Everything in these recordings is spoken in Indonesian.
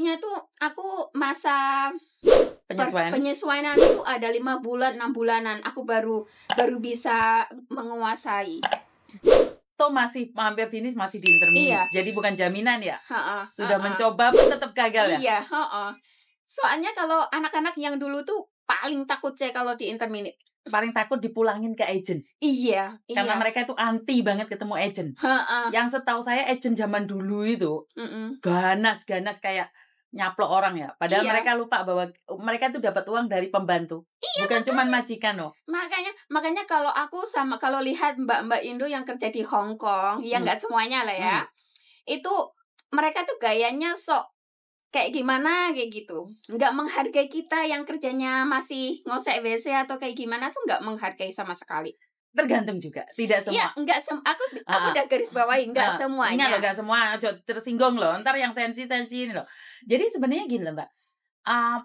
Awalnya tuh aku masa Penyesuaian. penyesuaian itu ada 5 bulan, 6 bulanan. Aku baru bisa menguasai. Tuh masih hampir finish, masih di intermediate. Iya. Jadi bukan jaminan ya. Sudah Heeh. mencoba pun tetap gagal ya. Iya, heeh. Soalnya kalau anak-anak yang dulu tuh paling takut saya kalau di intermediate. Paling takut dipulangin ke agent. Iya. Karena mereka itu anti banget ketemu agent. Yang setahu saya agent zaman dulu itu ganas kayak nyaplok orang ya. Padahal Iya. mereka lupa bahwa mereka itu dapat uang dari pembantu. Iya, bukan cuma majikan loh. Makanya kalau aku kalau lihat mbak-mbak Indo yang kerja di Hong Kong, ya nggak semuanya lah ya. Itu mereka tuh gayanya sok kayak gimana kayak gitu, nggak menghargai kita yang kerjanya masih ngosek WC atau kayak gimana tuh nggak menghargai sama sekali. Tergantung juga, tidak semua. Iya, nggak aku udah garis bawahi nggak semuanya. Nggak semua, tersinggung loh. Ntar yang sensi ini loh. Jadi sebenarnya gini loh Mbak,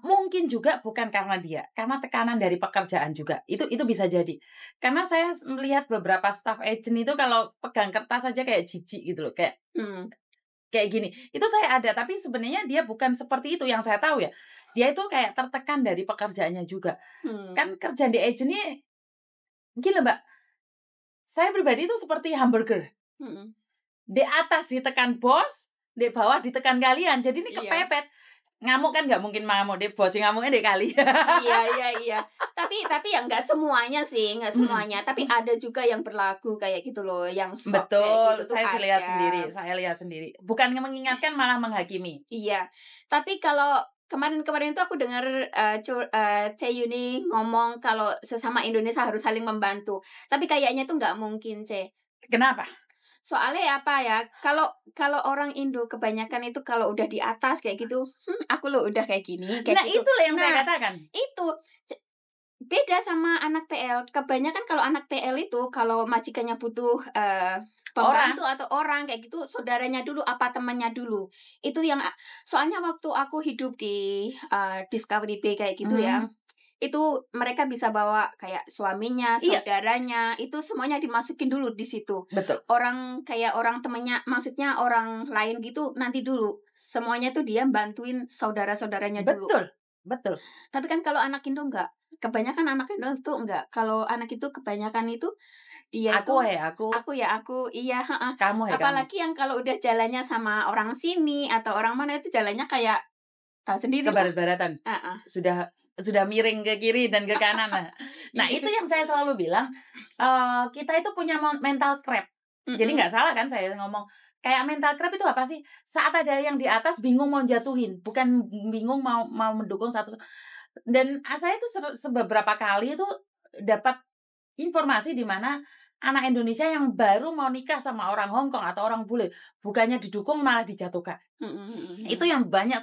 mungkin juga bukan karena dia, karena tekanan dari pekerjaan juga. Itu bisa jadi. Karena saya melihat beberapa staff agent itu kalau pegang kertas aja kayak jijik gitu loh, kayak gini. Itu saya ada, tapi sebenarnya dia bukan seperti itu yang saya tahu ya. Dia itu kayak tertekan dari pekerjaannya juga. Kan kerja di agent ini gila Mbak. Saya pribadi itu seperti hamburger. Di atas ditekan bos, di bawah ditekan kalian. Jadi ini kepepet. Ngamuk kan nggak mungkin ngamuk di bos, ngamuknya di kalian. Iya. Tapi ya nggak semuanya sih, nggak semuanya. Tapi ada juga yang berlaku kayak gitu loh, yang sok betul. Gitu saya lihat sendiri. Bukan mengingatkan, malah menghakimi. Iya. Tapi kalau kemarin itu aku dengar Yuni ngomong kalau sesama Indonesia harus saling membantu. Tapi kayaknya tuh nggak mungkin, Kenapa? Soalnya apa ya? Kalau orang Indo kebanyakan itu kalau udah di atas kayak gitu, aku loh udah kayak gini. Kayak gitu. Itulah yang saya katakan. Itu beda sama anak PL. Kebanyakan kalau anak PL itu kalau majikannya butuh pembantu atau orang kayak gitu, saudaranya dulu apa temannya dulu. Itu yang soalnya waktu aku hidup di Discovery Bay kayak gitu ya. Itu mereka bisa bawa kayak suaminya, saudaranya, itu semuanya dimasukin dulu di situ. Betul. Orang temennya, maksudnya orang lain gitu nanti dulu. Semuanya tuh dia bantuin saudara-saudaranya dulu. Betul. Tapi kan kalau anak Indo enggak. Kebanyakan anak Indo tuh enggak. Kalau anak itu kebanyakan itu dia aku. Iya, kamu ya. Apalagi yang kalau udah jalannya sama orang sini atau orang mana itu jalannya kayak tahu sendiri. Ke barat-baratan. Sudah miring ke kiri dan ke kanan. Nah, itu yang saya selalu bilang, kita itu punya mental crab. Jadi nggak salah kan saya ngomong. Kayak mental crab itu apa sih? Saat ada yang di atas bingung mau jatuhin, bukan bingung mau mendukung satu. Dan saya itu beberapa kali itu dapat informasi di mana anak Indonesia yang baru mau nikah sama orang Hong Kong atau orang bule, bukannya didukung malah dijatuhkan. Itu yang banyak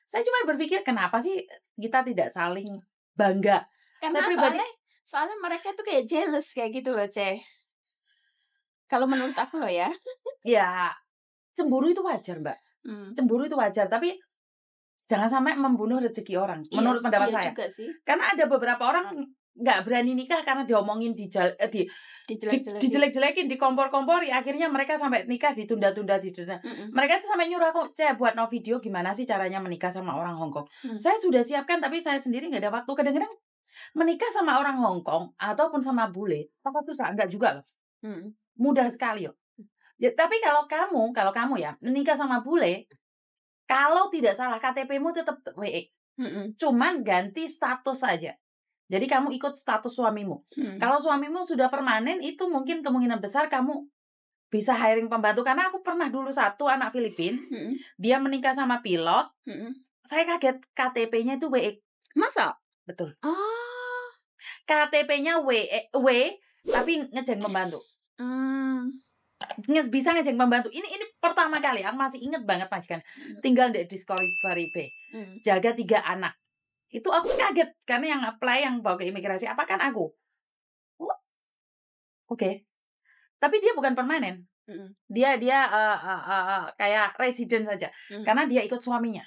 saya cuma berpikir kenapa sih kita tidak saling bangga. Karena soalnya mereka tuh kayak jealous kayak gitu loh, Kalau menurut aku loh ya. Ya, cemburu itu wajar, Mbak. Cemburu itu wajar, tapi jangan sampai membunuh rezeki orang. Menurut pendapat saya. Juga sih. Karena ada beberapa orang nggak berani nikah karena diomongin dijelek-jelekin, dikompor-kompori, akhirnya mereka sampai nikah ditunda-tunda. Mereka tuh sampai nyuruh aku, buat no video gimana sih caranya menikah sama orang Hong Kong. Saya sudah siapkan, tapi saya sendiri nggak ada waktu. Kadang-kadang menikah sama orang Hong Kong ataupun sama bule, apa susah? Enggak juga loh. Mudah sekali loh. Ya, tapi kalau kamu ya menikah sama bule, kalau tidak salah KTP-mu tetap WE. Cuman ganti status saja. Jadi kamu ikut status suamimu. Kalau suamimu sudah permanen, itu mungkin kemungkinan besar kamu bisa hiring pembantu. Karena aku pernah dulu satu anak Filipina, dia menikah sama pilot. Saya kaget KTP-nya itu WE. Masa? Betul. KTP-nya WE, tapi ngejeng pembantu. Bisa ngejeng pembantu. Ini pertama kali. Aku masih inget banget majikan. Tinggal di Discovery Bay. Jaga 3 anak. Itu aku kaget karena yang apply, yang bawa ke imigrasi apa kan aku. Oke. Tapi dia bukan permanen. Dia kayak resident saja. Karena dia ikut suaminya.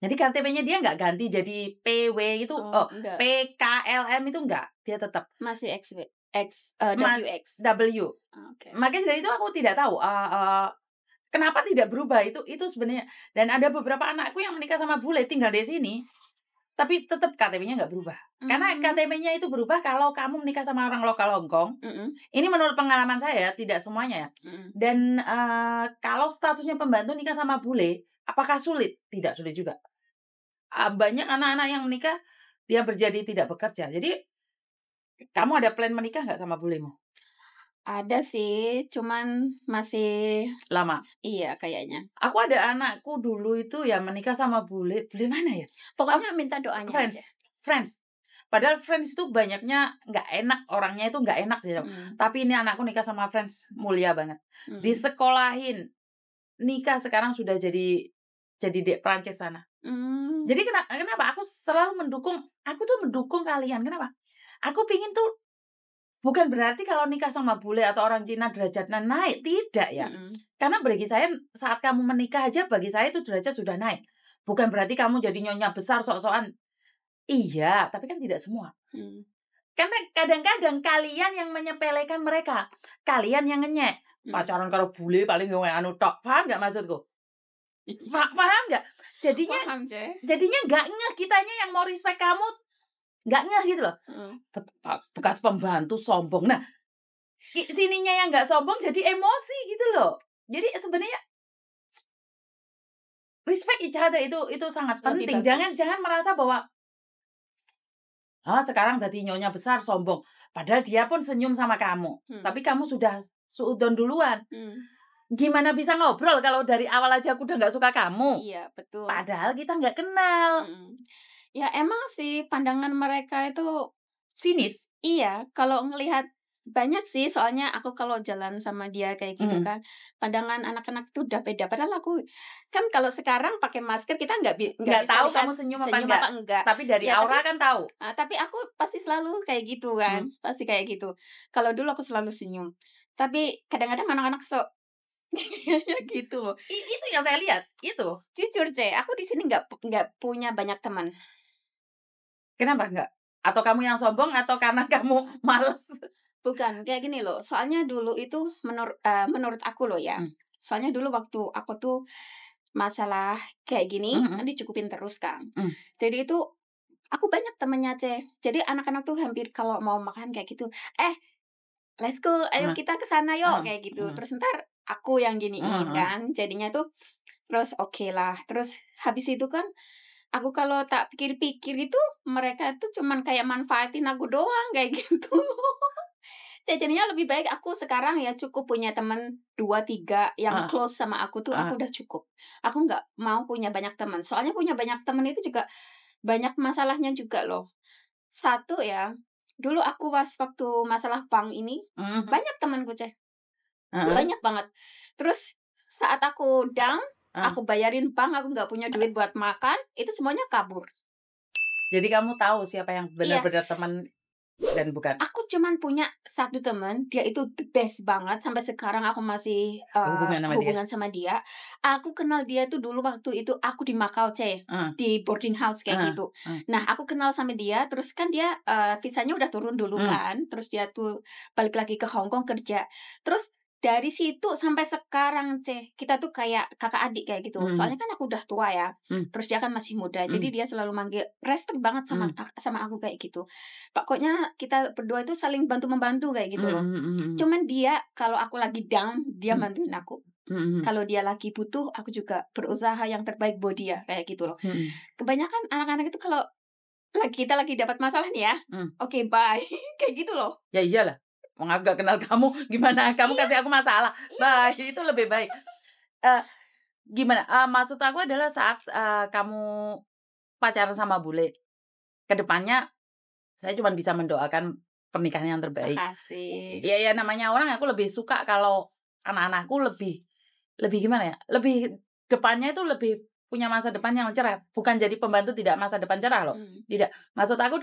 Jadi KTP-nya dia nggak ganti jadi PW itu, PKLM itu enggak. Dia tetap masih WX. W. Okay. Makanya dari itu aku tidak tahu Kenapa tidak berubah? Itu sebenarnya. Dan ada beberapa anakku yang menikah sama bule tinggal di sini, tapi tetap KTP-nya nggak berubah. Karena KTP-nya itu berubah kalau kamu menikah sama orang lokal Hong Kong. Ini menurut pengalaman saya, tidak semuanya ya. Dan kalau statusnya pembantu nikah sama bule, apakah sulit? Tidak sulit juga. Banyak anak-anak yang menikah, dia berjadi tidak bekerja. Jadi, kamu ada plan menikah nggak sama bulemu? Ada sih, cuman masih lama. Iya, kayaknya. Aku ada anakku dulu itu ya menikah sama bule mana ya? Pokoknya minta doanya aja. Friends. Padahal friends itu banyaknya nggak enak, orangnya itu nggak enak gitu. Tapi ini anakku nikah sama friends mulia banget. Disekolahin, nikah sekarang sudah jadi dek Prancis sana. Jadi kenapa aku selalu mendukung? Aku tuh mendukung kalian. Kenapa? Aku pingin tuh bukan berarti kalau nikah sama bule atau orang Cina derajatnya naik, tidak ya. Karena bagi saya saat kamu menikah aja bagi saya itu derajat sudah naik. Bukan berarti kamu jadi nyonya besar sok-sokan. Iya, tapi kan tidak semua. Karena kadang-kadang kalian yang menyepelekan mereka, kalian yang ngenyek. Pacaran karo bule paling anu tok. Paham nggak maksudku? Paham nggak? Jadinya nggak ngeh kitanya yang mau respect kamu. Nggak ngeh gitu loh. Bekas pembantu sombong. Nah, sininya yang nggak sombong jadi emosi gitu loh. Jadi sebenarnya respect each other itu sangat penting. Jangan merasa bahwa sekarang jadi nyonya besar sombong. Padahal dia pun senyum sama kamu. Tapi kamu sudah suudon duluan. Gimana bisa ngobrol kalau dari awal aja aku udah nggak suka kamu? Iya, betul. Padahal kita nggak kenal. Ya emang sih pandangan mereka itu sinis. Iya, kalau ngelihat banyak sih, soalnya aku kalau jalan sama dia kayak gitu kan, pandangan anak-anak itu udah beda. Padahal aku kan kalau sekarang pakai masker kita nggak tahu kamu senyum apa enggak. Tapi dari aura kan tahu. Tapi aku pasti selalu kayak gitu kan, pasti kayak gitu. Kalau dulu aku selalu senyum. Tapi kadang-kadang anak-anak sok kayak gitu loh. Itu yang saya lihat, itu. Jujur, aku di sini nggak punya banyak teman. Kenapa enggak? Atau kamu yang sombong atau karena kamu males? Bukan, kayak gini loh. Soalnya dulu itu menurut aku loh ya. Soalnya dulu waktu aku tuh masalah kayak gini, kan dicukupin terus kan. Jadi itu aku banyak temennya, Jadi anak-anak tuh hampir kalau mau makan kayak gitu, let's go, ayo kita ke sana yuk, kayak gitu. Terus ntar aku yang giniin kan. Jadinya tuh terus oke lah. Terus habis itu kan aku kalau tak pikir-pikir itu mereka tuh cuman kayak manfaatin aku doang kayak gitu. Jadinya lebih baik aku sekarang ya cukup punya teman 2, 3 yang close sama aku tuh aku udah cukup. Aku nggak mau punya banyak teman. Soalnya punya banyak teman itu juga banyak masalahnya juga loh. Satu ya, dulu aku waktu masalah bank ini banyak temanku, banyak banget. Terus saat aku down, aku bayarin bank, aku nggak punya duit buat makan, itu semuanya kabur. Jadi kamu tahu siapa yang benar-benar teman dan bukan? Aku cuman punya satu teman, dia itu the best banget. Sampai sekarang aku masih hubungan sama dia. Aku kenal dia tuh dulu waktu itu aku di Macau, di boarding house kayak gitu. Nah, aku kenal sama dia, terus kan dia visanya udah turun dulu kan. Terus dia tuh balik lagi ke Hong Kong kerja. Terus dari situ sampai sekarang, kita tuh kayak kakak adik kayak gitu. Soalnya kan aku udah tua ya. Terus dia kan masih muda. Jadi dia selalu manggil, respect banget sama aku kayak gitu. Pokoknya kita berdua itu saling bantu-membantu kayak gitu loh. Cuman dia kalau aku lagi down, dia bantuin aku. Kalau dia lagi butuh, aku juga berusaha yang terbaik buat dia kayak gitu loh. Kebanyakan anak-anak itu kalau kita lagi dapat masalah nih ya, oke, bye. Kayak gitu loh. Ya iyalah. Mau gak kenal kamu, gimana? Kamu kasih aku masalah. Bye, itu lebih baik. Gimana? Maksud aku adalah saat kamu pacaran sama bule, kedepannya saya cuma bisa mendoakan pernikahan yang terbaik. Makasih. Ya namanya orang, aku lebih suka kalau anak-anakku lebih gimana ya? Lebih depannya itu lebih punya masa depan yang cerah. Bukan jadi pembantu tidak masa depan cerah loh. Tidak. Maksud aku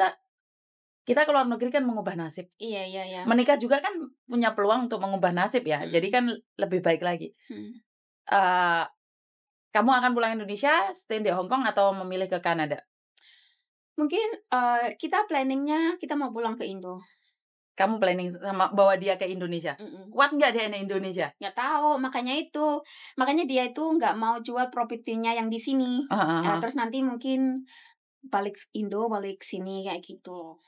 kita keluar negeri kan mengubah nasib. Iya. Menikah juga kan punya peluang untuk mengubah nasib ya. Jadi kan lebih baik lagi. Kamu akan pulang Indonesia, stay di Hong Kong atau memilih ke Kanada? Mungkin kita planningnya kita mau pulang ke Indo. kamu planning sama bawa dia ke Indonesia? Kuat nggak dia di Indonesia? Nggak tahu, makanya dia itu nggak mau jual propertinya yang di sini. Terus nanti mungkin balik Indo, balik sini kayak gitu.